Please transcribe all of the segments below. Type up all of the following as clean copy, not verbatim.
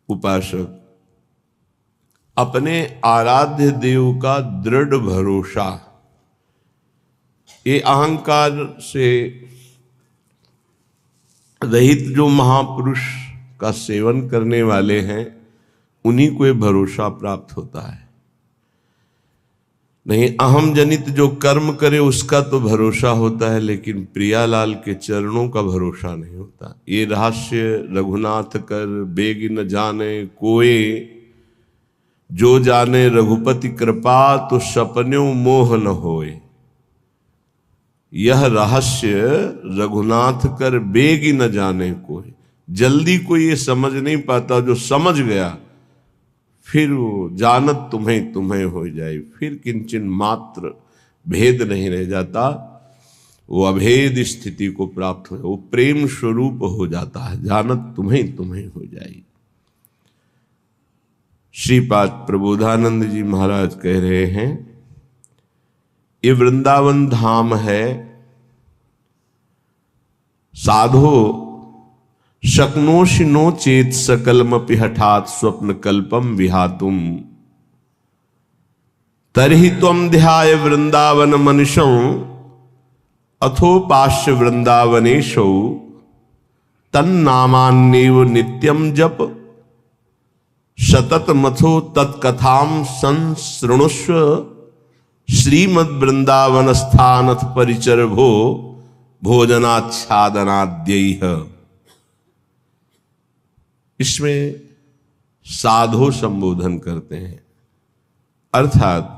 उपासक अपने आराध्य देव का दृढ़ भरोसा, ये अहंकार से रहित जो महापुरुष का सेवन करने वाले हैं उन्हीं को ये भरोसा प्राप्त होता है। नहीं, अहम जनित जो कर्म करे उसका तो भरोसा होता है, लेकिन प्रियालाल के चरणों का भरोसा नहीं होता। ये रहस्य रघुनाथ कर बेग न जाने कोय, जो जाने रघुपति कृपा तो सपन्यों मोह न होए। यह रहस्य रघुनाथ कर बेग न जाने कोई, जल्दी कोई ये समझ नहीं पाता। जो समझ गया फिर वो जानत तुम्हें तुम्हें हो जाए, फिर किंचन मात्र भेद नहीं रह जाता, वो अभेद स्थिति को प्राप्त हो, वो प्रेम स्वरूप हो जाता है, जानत तुम्हें तुम्हें हो जाए। श्रीपाद प्रबोधानंद जी महाराज कह रहे हैं, ये वृंदावन धाम है, साधो शक्नोषि नो चेत सकलमपि हठात स्वप्न कल्पम विहातुम, तर्हि त्वं ध्याय वृंदावन मनुषं अथोपास्य वृंदावनेशौ, तन्नामान्येव नित्यं जप सतत मथो तत्कथां संसृणुष्व, श्रीमद् वृंदावन स्थानथ परिचर भो भोजनाच्छादनाद्यैः। इसमें साधो संबोधन करते हैं, अर्थात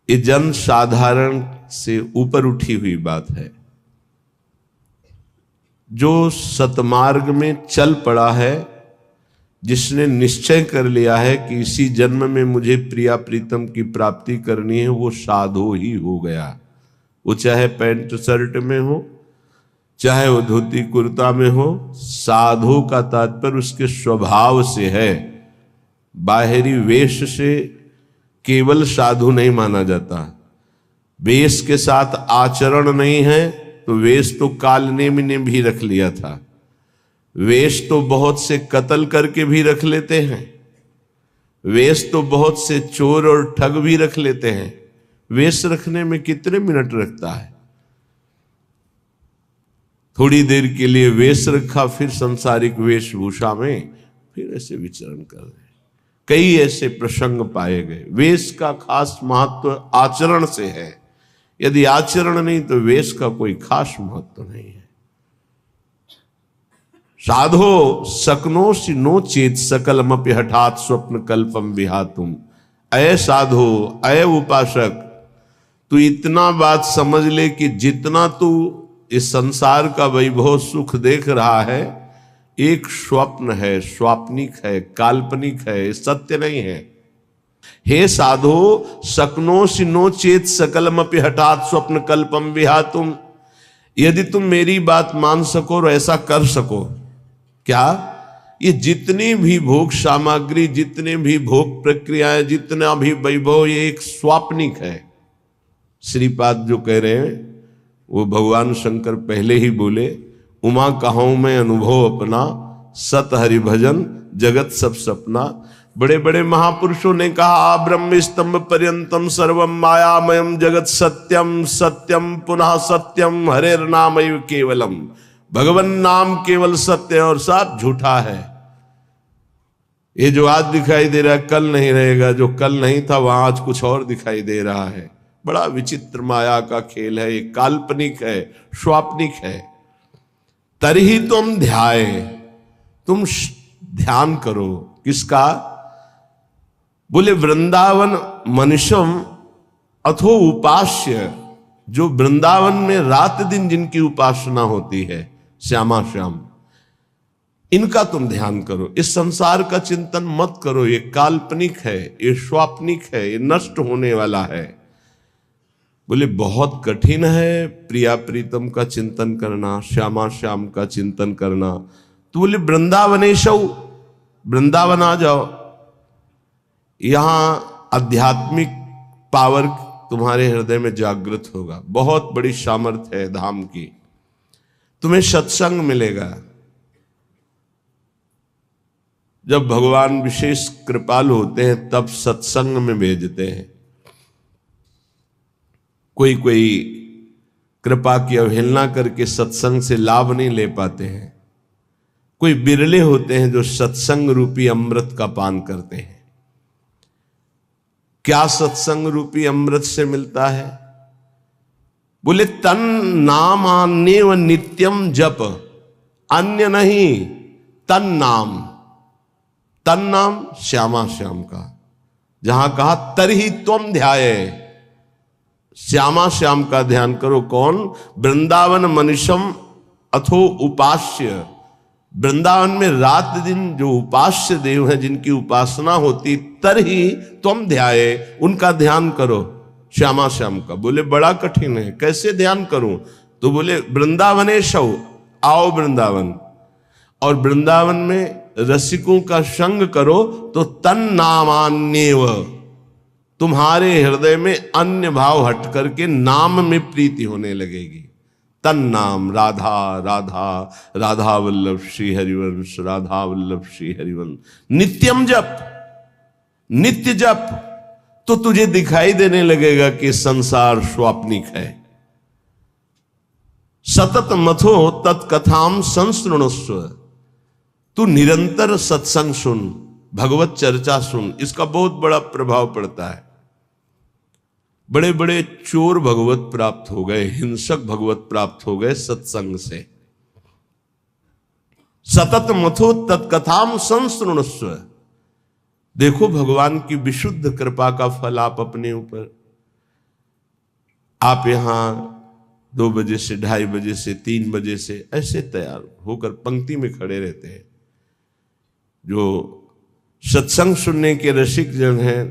ये जन साधारण से ऊपर उठी हुई बात है। जो सतमार्ग में चल पड़ा है, जिसने निश्चय कर लिया है कि इसी जन्म में मुझे प्रिया प्रीतम की प्राप्ति करनी है, वो साधो ही हो गया। वो चाहे पैंट शर्ट में हो, चाहे वो धोती कुर्ता में हो, साधु का तात्पर्य उसके स्वभाव से है। बाहरी वेश से केवल साधु नहीं माना जाता। वेश के साथ आचरण नहीं है तो वेश तो कालनेमी ने भी रख लिया था। वेश तो बहुत से कत्ल करके भी रख लेते हैं। वेश तो बहुत से चोर और ठग भी रख लेते हैं। वेश रखने में कितने मिनट लगता है? थोड़ी देर के लिए वेश रखा, फिर सांसारिक वेशभूषा में फिर ऐसे विचरण कर रहे। कई ऐसे प्रसंग पाए गए। वेश का खास महत्व आचरण से है। यदि आचरण नहीं तो वेश का कोई खास महत्व नहीं है। साधो सकनोषि नो चेत सकलमपि हठात स्वप्न कल्पम विहातुम। अय साधो, अय उपासक, तू इतना बात समझ ले कि जितना तू इस संसार का वैभव सुख देख रहा है, एक स्वप्न है, स्वाप्निक है, काल्पनिक है, सत्य नहीं है। हे साधो, सकनोषि नो चेत सकलमपि हठात स्वप्न कल्पम विहातुम। यदि तुम मेरी बात मान सको और ऐसा कर सको, क्या ये जितनी भी भोग सामग्री, जितने भी भोग प्रक्रियाएं, जितना भी वैभव, ये एक स्वाप्निक है। श्रीपाद जो कह रहे हैं वो भगवान शंकर पहले ही बोले, उमा कहूं मैं अनुभव अपना, सत हरि भजन जगत सब सपना। बड़े बड़े महापुरुषों ने कहा, ब्रह्म स्तंभ पर्यंतम सर्वम मायामयम जगत सत्यम सत्यम पुनः सत्यम हरेर नामैव केवलम। भगवान नाम केवल सत्य और सब झूठा है। ये जो आज दिखाई दे रहा है कल नहीं रहेगा, जो कल नहीं था वहां आज कुछ और दिखाई दे रहा है। बड़ा विचित्र माया का खेल है, ये काल्पनिक है, स्वाप्निक है। तरही तुम ध्याय, तुम ध्यान करो। किसका? बोले वृंदावन मनुष्यम अथो उपास्य, जो वृंदावन में रात दिन जिनकी उपासना होती है, श्यामा श्याम, इनका तुम ध्यान करो। इस संसार का चिंतन मत करो, ये काल्पनिक है, ये स्वाप्निक है, ये नष्ट होने वाला है। बोले बहुत कठिन है प्रिया प्रीतम का चिंतन करना, श्यामा श्याम का चिंतन करना। तो बोले वृंदावनेशौ, वृंदावन आ जाओ, यहां आध्यात्मिक पावर तुम्हारे हृदय में जागृत होगा। बहुत बड़ी सामर्थ्य है धाम की। तुम्हें सत्संग मिलेगा, जब भगवान विशेष कृपालु होते हैं तब सत्संग में भेजते हैं। कोई कोई कृपा की अवहेलना करके सत्संग से लाभ नहीं ले पाते हैं। कोई बिरले होते हैं जो सत्संग रूपी अमृत का पान करते हैं। क्या सत्संग रूपी अमृत से मिलता है? बोले तन नाम अन्य नित्यम जप, अन्य नहीं, तन नाम। तन नाम श्यामा श्याम का, जहां कहा तरही त्वम ध्याये, श्यामा श्याम का ध्यान करो। कौन? वृंदावन मनुष्यम अथो उपास्य। वृंदावन में रात दिन जो उपास्य देव हैं, जिनकी उपासना होती, तरही त्वम ध्याये, उनका ध्यान करो, श्यामा श्याम का। बोले बड़ा कठिन है, कैसे ध्यान करूं? तो बोले वृंदावनेशौ, आओ वृंदावन, और वृंदावन में रसिकों का संग करो तो तन नामान्येव, तुम्हारे हृदय में अन्य भाव हट करके नाम में प्रीति होने लगेगी। तन नाम राधा राधा, राधा वल्लभ श्री हरिवंश, राधा वल्लभ श्री हरिवंश। नित्यम जप, नित्य जप, तो तुझे दिखाई देने लगेगा कि संसार स्वाप्निक है। सतत मथो तत्कथाम संसृणुस्व, तू निरंतर सत्संग सुन, भगवत चर्चा सुन। इसका बहुत बड़ा प्रभाव पड़ता है। बड़े बड़े चोर भगवत प्राप्त हो गए, हिंसक भगवत प्राप्त हो गए सत्संग से। सतत मथो तत्कथाम संसृणुस्व। देखो भगवान की विशुद्ध कृपा का फल आप अपने ऊपर। आप यहां 2 बजे से 2:30 बजे से 3 बजे से ऐसे तैयार होकर पंक्ति में खड़े रहते हैं। जो सत्संग सुनने के रसिक जन हैं,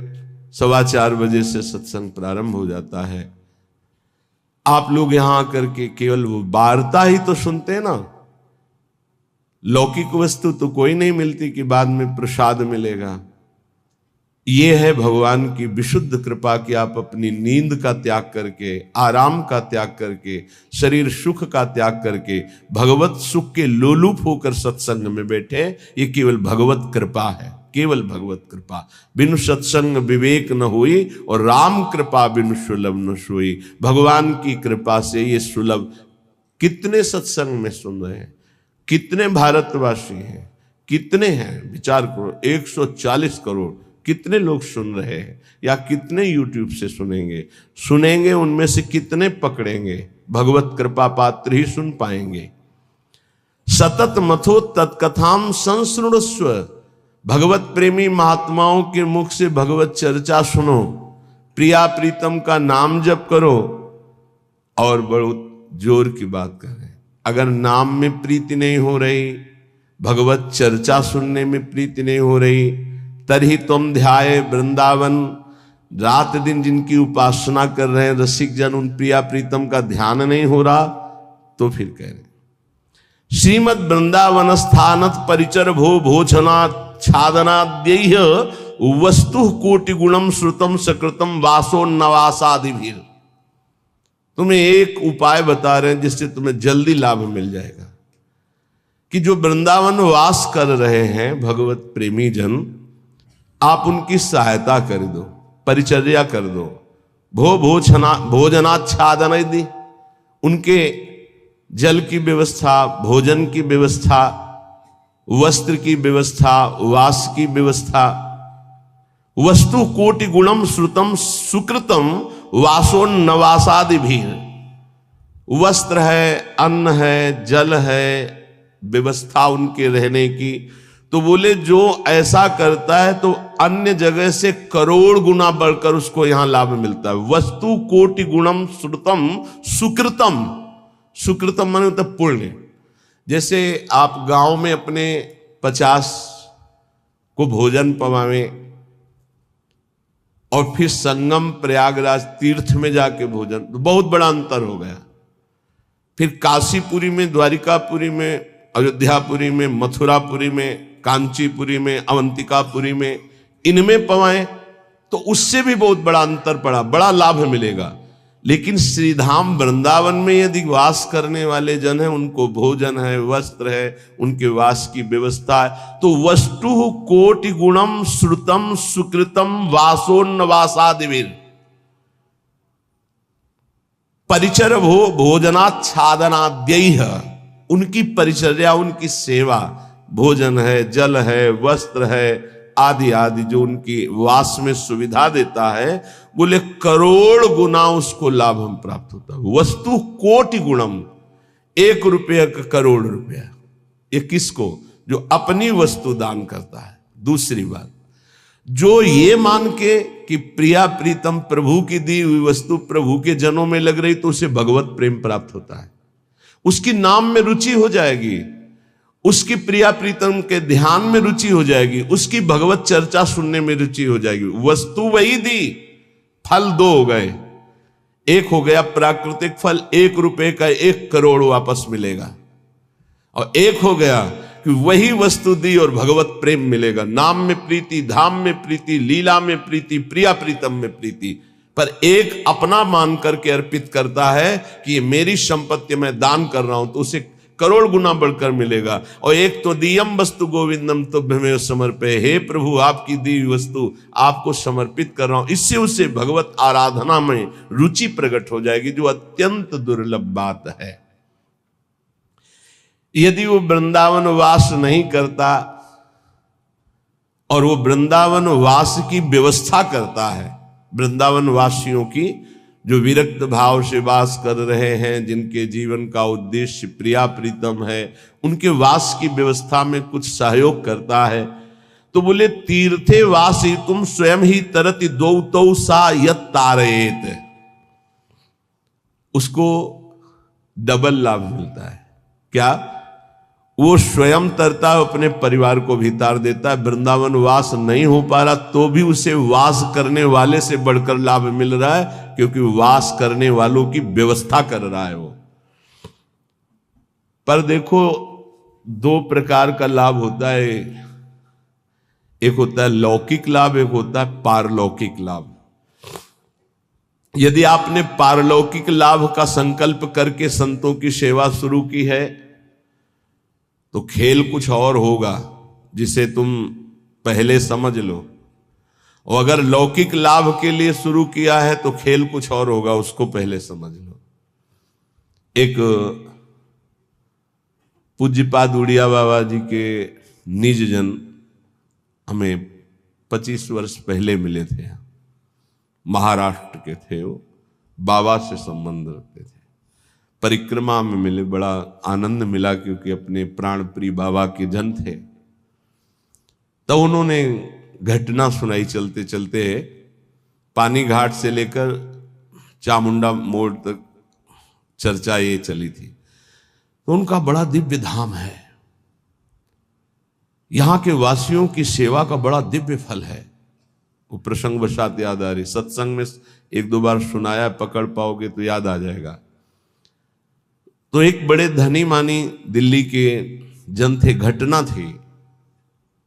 4:15 बजे से सत्संग प्रारंभ हो जाता है। आप लोग यहां आकर के केवल वो वार्ता ही तो सुनते हैं ना, लौकिक वस्तु तो कोई नहीं मिलती कि बाद में प्रसाद मिलेगा। ये है भगवान की विशुद्ध कृपा कि आप अपनी नींद का त्याग करके, आराम का त्याग करके, शरीर सुख का त्याग करके भगवत सुख के लोलुप होकर सत्संग में बैठे। ये केवल भगवत कृपा है, केवल भगवत कृपा। बिनु सत्संग विवेक न हुई, और राम कृपा बिनु सुलभ न सोई। भगवान की कृपा से ये सुलभ। कितने सत्संग में सुन रहे हैं, कितने भारतवासी हैं, कितने हैं? विचार करो, 140 करोड़ कितने लोग सुन रहे हैं, या कितने यूट्यूब से सुनेंगे, उनमें से कितने पकड़ेंगे? भगवत कृपा पात्र ही सुन पाएंगे। सतत मथो तत्कथाम संसृणुस्व, भगवत प्रेमी महात्माओं के मुख से भगवत चर्चा सुनो, प्रिया प्रीतम का नाम जप करो। और बहुत जोर की बात कर रहे हैं, अगर नाम में प्रीति नहीं हो रही, भगवत चर्चा सुनने में प्रीति नहीं हो रही, तरही तुम ध्याये वृंदावन। रात दिन जिनकी उपासना कर रहे हैं रसिक जन, उन प्रिया प्रीतम का ध्यान नहीं हो रहा, तो फिर कह रहे श्रीमद वृंदावन स्थानत परिचर भो भोजनाच्छादनाद्यैः वस्तु कोटि गुणम श्रुतम सकृतम वासोन्नवासादिभिः। तुम्हें एक उपाय बता रहे हैं जिससे तुम्हें जल्दी लाभ मिल जाएगा, कि जो वृंदावन वास कर रहे हैं भगवत प्रेमी जन, आप उनकी सहायता कर दो, परिचर्या कर दो। भोजनाच्छादन दी, उनके जल की व्यवस्था, भोजन की व्यवस्था, वस्त्र की व्यवस्था, वास की व्यवस्था। वस्तु कोटि गुणम श्रुतम सुकृतम वासोन्नवासादि भी। वस्त्र है, अन्न है, जल है, व्यवस्था उनके रहने की। तो बोले जो ऐसा करता है तो अन्य जगह से करोड़ गुना बढ़कर उसको यहां लाभ मिलता है। वस्तु कोटि गुणम श्रुतम सुकृतम। सुकृतम माने मतलब पुण्य। जैसे आप गांव में अपने 50 को भोजन पवावे और फिर संगम प्रयागराज तीर्थ में जाके भोजन, तो बहुत बड़ा अंतर हो गया। फिर काशीपुरी में, द्वारिकापुरी में, अयोध्यापुरी में, मथुरापुरी में, कांचीपुरी में, अवंतिकापुरी में, इनमें पवाएं तो उससे भी बहुत बड़ा अंतर पड़ा, बड़ा लाभ मिलेगा। लेकिन श्रीधाम वृंदावन में यदि वास करने वाले जन हैं, उनको भोजन है, वस्त्र है, उनके वास की व्यवस्था है, तो वस्तु कोटि गुणम श्रुतम सुकृतम वासोन्नवासादिवीर परिचर भोजनाच्छादनाद्यैः, उनकी परिचर्या, उनकी सेवा, भोजन है, जल है, वस्त्र है आदि आदि जो उनकी वास में सुविधा देता है, बोले करोड़ गुना उसको लाभ हम प्राप्त होता है। वस्तु कोटि गुणम, 1 रुपये का करोड़ रुपया। ये किसको? जो अपनी वस्तु दान करता है। दूसरी बात, जो ये मान के कि प्रिया प्रीतम प्रभु की दी हुई वस्तु प्रभु के जनों में लग रही, तो उसे भगवत प्रेम प्राप्त होता है, उसकी नाम में रुचि हो जाएगी, उसकी प्रिया प्रीतम के ध्यान में रुचि हो जाएगी, उसकी भगवत चर्चा सुनने में रुचि हो जाएगी। वस्तु वही दी, फल 2 हो गए। एक हो गया प्राकृतिक फल, 1 रुपए का 1 करोड़ वापस मिलेगा, और एक हो गया कि वही वस्तु दी और भगवत प्रेम मिलेगा। नाम में प्रीति, धाम में प्रीति, लीला में प्रीति, प्रिया प्रीतम में प्रीति। पर एक अपना मान करके अर्पित करता है कि ये मेरी संपत्ति मैं दान कर रहा हूं, तो उसे करोड़ गुना बढ़कर मिलेगा। और एक तो दियम वस्तु गोविंदम तुभ्यमेव समर्पये, हे प्रभु आपकी दी हुई वस्तु आपको समर्पित कर रहा हूं, इससे उसे भगवत आराधना में रुचि प्रकट हो जाएगी, जो अत्यंत दुर्लभ बात है। यदि वो वृंदावन वास नहीं करता और वो वृंदावन वास की व्यवस्था करता है, वृंदावन वासियों की जो विरक्त भाव से वास कर रहे हैं, जिनके जीवन का उद्देश्य प्रिया प्रीतम है, उनके वास की व्यवस्था में कुछ सहयोग करता है, तो बोले तीर्थे वासी तुम स्वयं ही तरति दो तो सा यत तारेत, उसको डबल लाभ मिलता है। क्या? वो स्वयं तरता है, अपने परिवार को भी तार देता है। वृंदावन वास नहीं हो पा रहा तो भी उसे वास करने वाले से बढ़कर लाभ मिल रहा है, क्योंकि वास करने वालों की व्यवस्था कर रहा है वो। पर देखो 2 प्रकार का लाभ होता है, एक होता है लौकिक लाभ, एक होता है पारलौकिक लाभ। यदि आपने पारलौकिक लाभ का संकल्प करके संतों की सेवा शुरू की है, तो खेल कुछ और होगा जिसे तुम पहले समझ लो, और अगर लौकिक लाभ के लिए शुरू किया है तो खेल कुछ और होगा, उसको पहले समझ लो। एक पूज्यपाद उड़िया बाबा जी के निज जन हमें 25 वर्ष पहले मिले थे, महाराष्ट्र के थे वो, बाबा से संबंध रखते थे, परिक्रमा में मिले, बड़ा आनंद मिला क्योंकि अपने प्राण प्रिय बाबा के जन थे। तो उन्होंने घटना सुनाई चलते चलते, पानी घाट से लेकर चामुंडा मोड़ तक चर्चा ये चली थी। तो उनका बड़ा दिव्य धाम है, यहां के वासियों की सेवा का बड़ा दिव्य फल है। वो प्रसंग वशात याद आ रही, सत्संग में 1-2 बार सुनाया, पकड़ पाओगे तो याद आ जाएगा। तो एक बड़े धनी मानी दिल्ली के जन थे, घटना थी,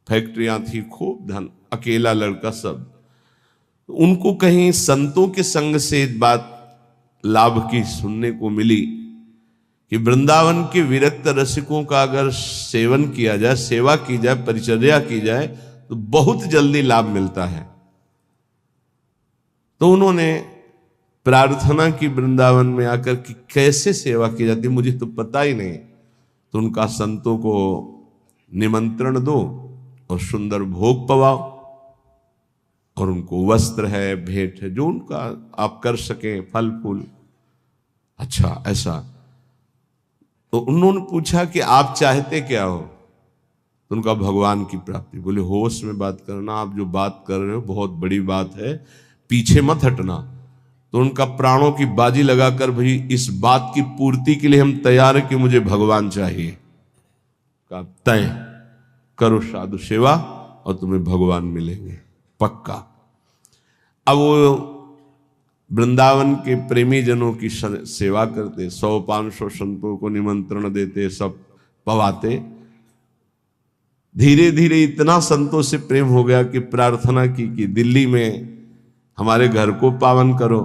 फैक्ट्रियां थी, खूब धन, अकेला लड़का सब। उनको कहीं संतों के संग से बात लाभ की सुनने को मिली कि वृंदावन के विरक्त रसिकों का अगर सेवन किया जाए, सेवा की जाए, परिचर्या की जाए, तो बहुत जल्दी लाभ मिलता है। तो उन्होंने प्रार्थना की वृंदावन में आकर कि कैसे सेवा की जाती, मुझे तो पता ही नहीं। तो उनका संतों को निमंत्रण दो और सुंदर भोग पवाओ, और उनको वस्त्र है, भेंट है, जो उनका आप कर सकें, फल फूल। अच्छा ऐसा? तो उन्होंने पूछा कि आप चाहते क्या हो? तो उनका भगवान की प्राप्ति। बोले होश में बात करना, आप जो बात कर रहे हो बहुत बड़ी बात है, पीछे मत हटना। तो उनका प्राणों की बाजी लगाकर, भाई इस बात की पूर्ति के लिए हम तैयार हैं कि मुझे भगवान चाहिए। का तय करो साधु सेवा और तुम्हें भगवान मिलेंगे पक्का। अब वो वृंदावन के प्रेमी जनों की सेवा करते, 100-500 संतों को निमंत्रण देते, सब पवाते। धीरे धीरे इतना संतों से प्रेम हो गया कि प्रार्थना की कि दिल्ली में हमारे घर को पावन करो।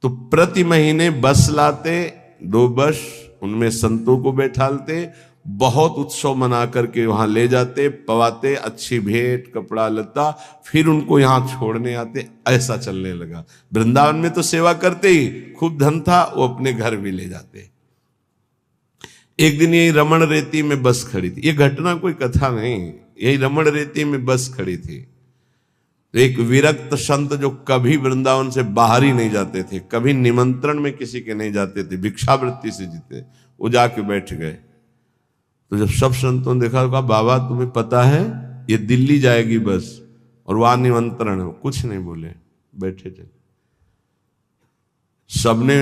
तो प्रति महीने बस लाते, 2 बस, उनमें संतों को बैठालते, बहुत उत्सव मना करके वहां ले जाते, पवाते, अच्छी भेंट कपड़ा लता, फिर उनको यहां छोड़ने आते। ऐसा चलने लगा। वृंदावन में तो सेवा करते ही, खूब धन था, वो अपने घर भी ले जाते। एक दिन यही रमण रेती में बस खड़ी थी, ये घटना कोई कथा नहीं, यही रमण रेती में बस खड़ी थी। एक विरक्त संत जो कभी वृंदावन से बाहर ही नहीं जाते थे, कभी निमंत्रण में किसी के नहीं जाते थे, भिक्षावृत्ति से जीते, वो जाके बैठ गए। तो जब सब संतों ने देखा, कहा बाबा तुम्हें पता है ये दिल्ली जाएगी बस और वहां निमंत्रण है। कुछ नहीं बोले, बैठे थे। सबने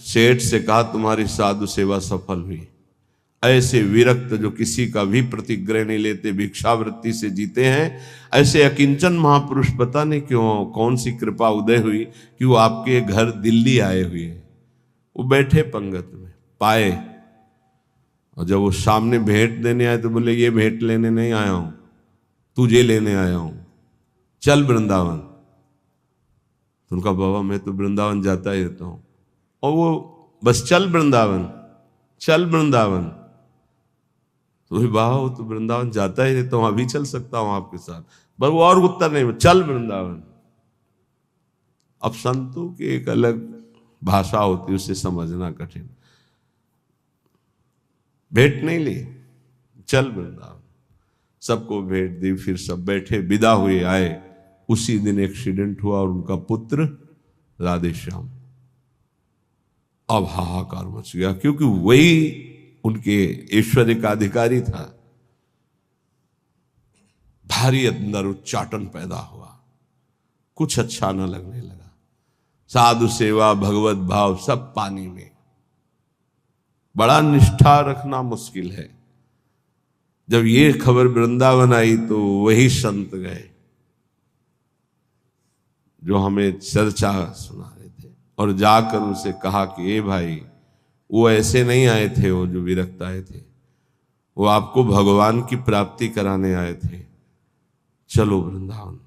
सेठ से कहा तुम्हारी साधु सेवा सफल हुई। ऐसे विरक्त जो किसी का भी प्रतिग्रह नहीं लेते, भिक्षावृत्ति से जीते हैं, ऐसे अकिंचन महापुरुष पता नहीं क्यों कौन सी कृपा उदय हुई कि वो आपके घर दिल्ली आए हुए हैं। वो बैठे पंगत में, पाए, और जब वो सामने भेंट देने आए तो बोले ये भेंट लेने नहीं आया हूं, तुझे लेने आया हूं, चल वृंदावन। तो उनका बाबा मैं तो वृंदावन जाता ही रहता हूं। और वो बस चल वृंदावन, चल वृंदावन। तो बाबा वो तो वृंदावन जाता ही रहता हूं, अभी चल सकता हूं आपके साथ, बस वो और उत्तर नहीं, चल वृंदावन। अब संतों की एक अलग भाषा होती है, उसे समझना कठिन। भेंट नहीं ली, चल वृंदावन, सबको भेंट दी, फिर सब बैठे, विदा हुए, आए। उसी दिन एक्सीडेंट हुआ और उनका पुत्र राधे श्याम। अब हाहाकार मच गया, क्योंकि वही उनके ऐश्वर्य का अधिकारी था। भारी अंदर उच्चाटन पैदा हुआ, कुछ अच्छा न लगने लगा। साधु सेवा, भगवत भाव सब पानी में। बड़ा निष्ठा रखना मुश्किल है। जब ये खबर वृंदावन आई तो वही संत गए जो हमें चर्चा सुना रहे थे, और जाकर उनसे कहा कि ए भाई, वो ऐसे नहीं आए थे, वो जो विरक्त आए थे, वो आपको भगवान की प्राप्ति कराने आए थे, चलो वृंदावन।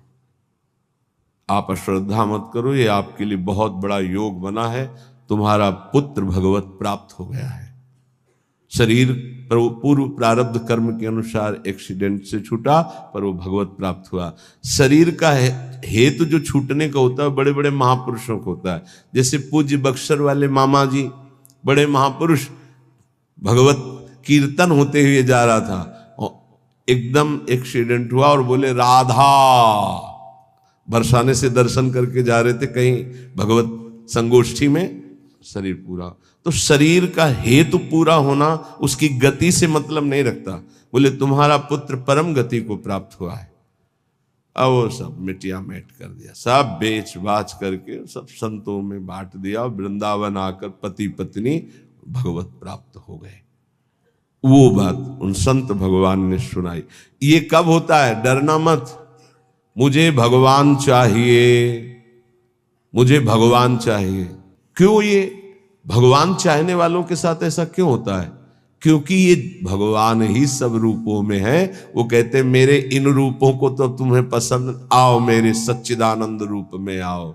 आप अश्रद्धा मत करो, ये आपके लिए बहुत बड़ा योग बना है, तुम्हारा पुत्र भगवत प्राप्त हो गया है। शरीर पूर्व प्रारब्ध कर्म के अनुसार एक्सीडेंट से छूटा, पर वो भगवत प्राप्त हुआ। शरीर का हेतु जो छूटने का होता है बड़े बड़े महापुरुषों को होता है। जैसे पूज्य बक्सर वाले मामा जी, बड़े महापुरुष, भगवत कीर्तन होते हुए जा रहा था और एकदम एक्सीडेंट हुआ और बोले राधा, बरसाने से दर्शन करके जा रहे थे कहीं भगवत संगोष्ठी में, शरीर पूरा। तो शरीर का हेतु पूरा होना उसकी गति से मतलब नहीं रखता। बोले तुम्हारा पुत्र परम गति को प्राप्त हुआ है। अब वो सब मिटिया मेट कर दिया, सब बेच बाच करके सब संतों में बांट दिया। वृंदावन आकर पति पत्नी भगवत प्राप्त हो गए। वो बात उन संत भगवान ने सुनाई। ये कब होता है? डरना मत, मुझे भगवान चाहिए, मुझे भगवान चाहिए। क्यों ये भगवान चाहने वालों के साथ ऐसा क्यों होता है? क्योंकि ये भगवान ही सब रूपों में है। वो कहते हैं मेरे इन रूपों को तो तुम्हें पसंद, आओ मेरे सच्चिदानंद रूप में आओ।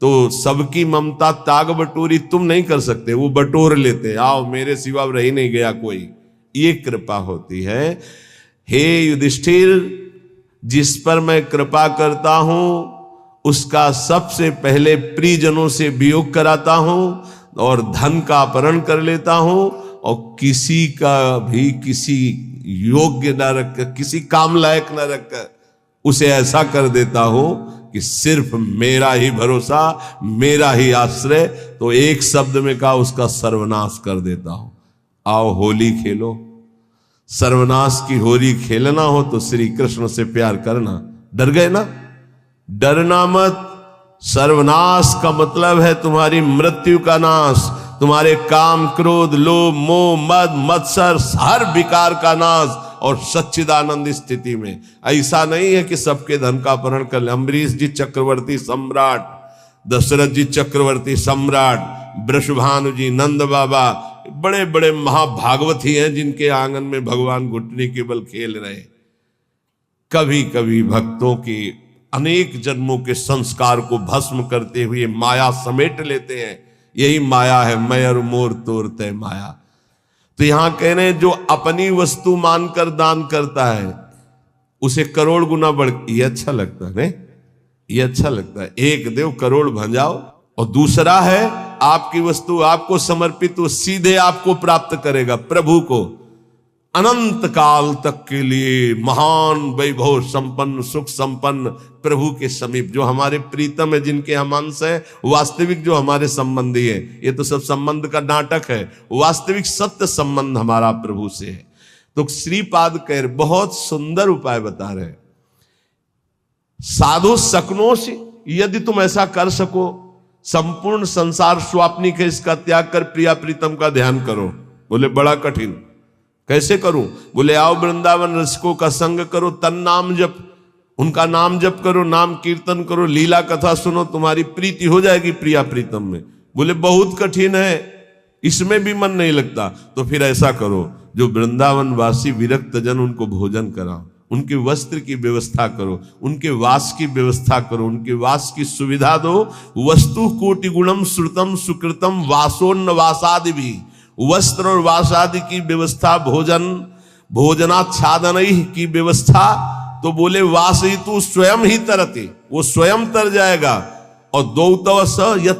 तो सबकी ममता ताग बटोरी तुम नहीं कर सकते, वो बटोर लेते, आओ मेरे सिवा रह नहीं गया कोई। ये कृपा होती है। हे युधिष्ठिर, जिस पर मैं कृपा करता हूं उसका सबसे पहले प्रियजनों से वियोग कराता हूं और धन का अपहरण कर लेता हूं, और किसी का भी किसी योग्य न रखकर, किसी काम लायक न रखकर उसे ऐसा कर देता हूं कि सिर्फ मेरा ही भरोसा, मेरा ही आश्रय। तो एक शब्द में कहा, उसका सर्वनाश कर देता हूं। आओ होली खेलो। सर्वनाश की होली खेलना हो तो श्री कृष्ण से प्यार करना। डर गए ना? डरना मत। सर्वनाश का मतलब है तुम्हारी मृत्यु का नाश, तुम्हारे काम, क्रोध, लोभ, मोह, मद, मत्सर, हर विकार का नाश, और सच्चिदानंद स्थिति में। ऐसा नहीं है कि सबके धन का अपहरण कर ले। अम्बरीश जी चक्रवर्ती सम्राट, दशरथ जी चक्रवर्ती सम्राट, वृषभानु जी, नंद बाबा, बड़े बड़े महाभागवती हैं जिनके आंगन में भगवान घुटने के बल खेल रहे। कभी कभी भक्तों की अनेक जन्मों के संस्कार को भस्म करते हुए माया समेट लेते हैं। यही माया है, मैं और मोर तोर तय माया। तो यहां कह रहे हैं जो अपनी वस्तु मानकर दान करता है उसे करोड़ गुना बढ़, ये अच्छा लगता है नहीं, ये अच्छा लगता है। एक देव करोड़ भंजाओ, और दूसरा है आपकी वस्तु आपको समर्पित, वो सीधे आपको प्राप्त करेगा प्रभु को अनंत काल तक के लिए। महान वैभव संपन्न सुख संपन्न प्रभु के समीप, जो हमारे प्रीतम है, जिनके हम अंश है, वास्तविक जो हमारे संबंधी है। ये तो सब संबंध का नाटक है, वास्तविक सत्य संबंध हमारा प्रभु से है। तो श्रीपाद कह बहुत सुंदर उपाय बता रहे, साधु सकनोष, यदि तुम ऐसा कर सको, संपूर्ण संसार स्वाप्निक है, इसका त्याग कर प्रिया प्रीतम का ध्यान करो। बोले बड़ा कठिन, कैसे करूं? बोले आओ वृंदावन रसिकों का संग करो, तन नाम जप, उनका नाम जप करो, नाम कीर्तन करो, लीला कथा सुनो, तुम्हारी प्रीति हो जाएगी प्रिया प्रीतम में। बोले बहुत कठिन है, इसमें भी मन नहीं लगता। तो फिर ऐसा करो, जो वृंदावन वासी विरक्त जन, उनको भोजन कराओ, उनके वस्त्र की व्यवस्था करो, उनके वास की व्यवस्था करो, उनके वास की सुविधा दो। वस्तु कोटि गुणम श्रुतम सुकृतम वासोन्न वासादि भी, वस्त्र और वास आदि की व्यवस्था, भोजन भोजनाच्छादन की व्यवस्था। तो बोले वास ही तू स्वयं ही तरते, वो स्वयं तर जाएगा। और दो